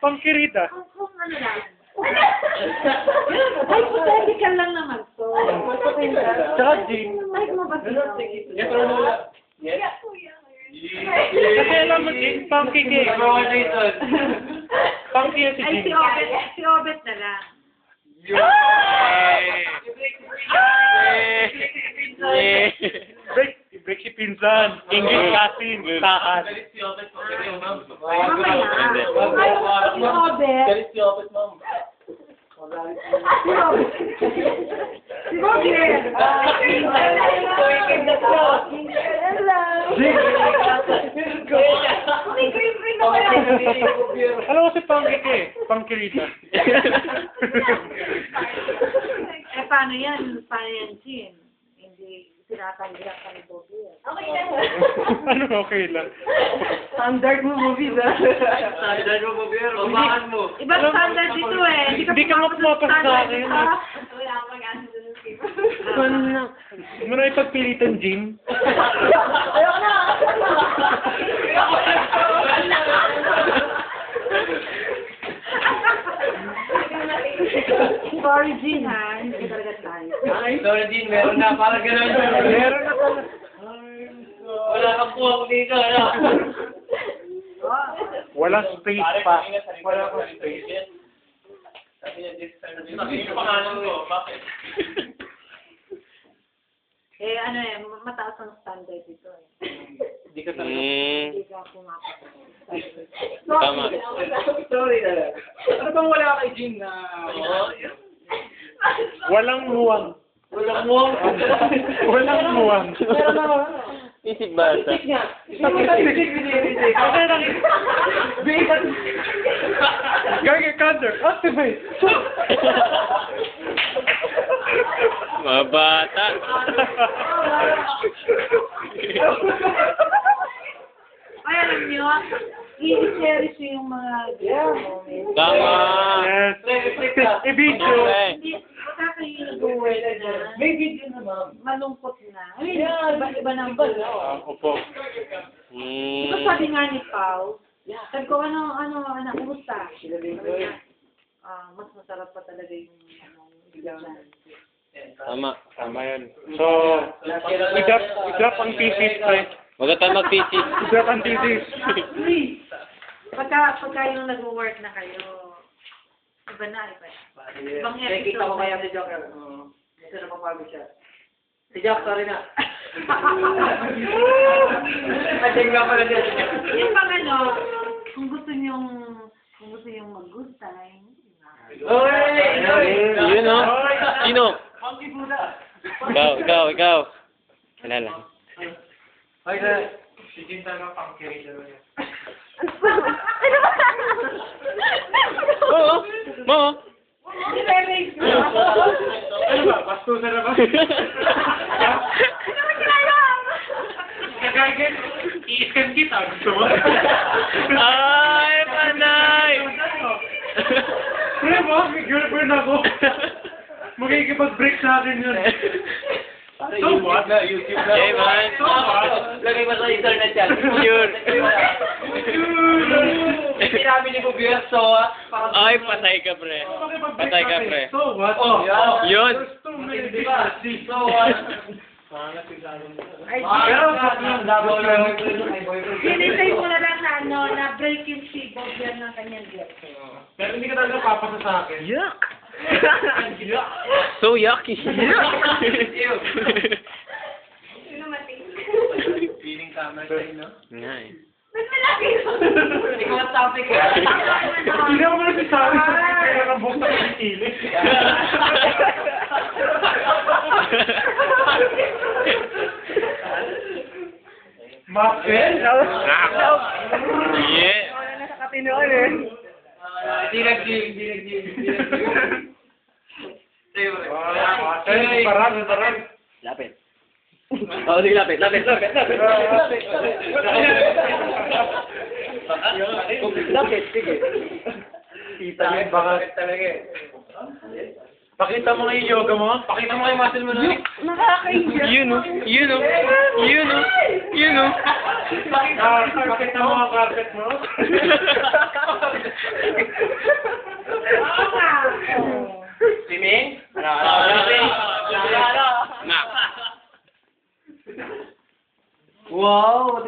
Pangkirita. Kung ano lang. Hypothetical lang naman to. Tsaka Jean. Like mo ba sila? Kasi alam mo, Jean, Punky Gay. Punky yan si Ay, Jean. si Obet na lang. Break si Pinsan. English Latin. Taas. Mamaya. Kung ayaw mo si Obet. Si Obet. Alam ko si Punky Gay. Pangkirita. Paano yan? Paano yan, Jean? Hindi tinatanggihan ka ni Bobby. Okay lang. Ano okay lang? Standard mo movies, ha? Standard mo movies, babahan mo. Ibang standard dito eh. Hindi ka mapapasa sa akin. Wala akong mag-answer doon, Steve. Hindi mo na ipagpilitan, Jean. Ayoko na! Sorry, Jean, ha? Hindi talaga tayo. Sorry, Jean, meron na. Parang gano'n. Meron na pala. Wala kang puwak dito, ano? Walang space pa. Wala kang space. Yung pangalan ko, bakit? Eh, ano eh, mataas ang standard dito eh. Hindi ka talaga. Hindi ka pumapasok. Tama. Sorry na lang. Ano bang wala kay Jean na... Walang muwang. Walang muwang. Walang muwang. Meron na. Isip bata. Isip nga. Isip nga. Isip. Okay lang. Bigat. Gagawin counter. Activate. Mga bata. Ay, alam niyo, i-cherish yung mga moment. Tama. Yes. I-video. Hindi, baka kayo nag-work na. May video na, ma'am. Malungkot na. Ay, iba ng bala. Opo. Ito sabi nga ni Pao, sabi ko, anak, kumusta? Mas masarap pa talaga yung bigyan. Tama. Tama yan. So, i-drop ang thesis, pre. Huwag ka tayo mag-thesis. I-drop ang thesis. Pagka yung nag-work na kayo, iba na. Ibang episode. Kita ko kaya si Joker. Gusto na papagod siya. Si Joker, sorry na. Pating nga pala dyan. Yung bang kung gusto nyong mag-good time, Yun, no? Sino? Ikaw. Kilala. Ay, na. Si Jin talaga pangkirita niya. Oo. Mo. Ano ba? Bastusan na ba? Kagagin, i-scan kita. Gusto mo? Ay, panay! Pre mo, may girlfriend ako. Magkikipag-break sa akin yun. So what? YouTube na. Hey, man. So what? Lagay mo sa internet yan. Sure. Hindi namin ni Bubier, so Ay, patay ka, pre. Patay ka, pre. So what? Oh, Yun. There's too many Diba? things. So what? Pero sinintay ko na lang na break yung si Bob yan ng kanyang girlfriend. pero hindi ka talaga papasa sa akin. Yuck. So yucky. Feeling tama sa'yo, no? Nga eh. Ikaw ang topic eh. Hindi ako na sasabi sa kaya nabukta ko yung kilig. Muffin? Yeah. Hindi nag-gym. Parang. Lapit. Oo, sige, lapit. Lapit. Lapit, sige. Kita yung baka talaga eh. Pakita mo nga yung yoga mo. Pakita mo nga yung muscle mo na. Nakakainggit. Yun o. Yun o. Yun o. Yun o. Pakita mo ang carpet mo. Swimming? Ano? Mac. Wow,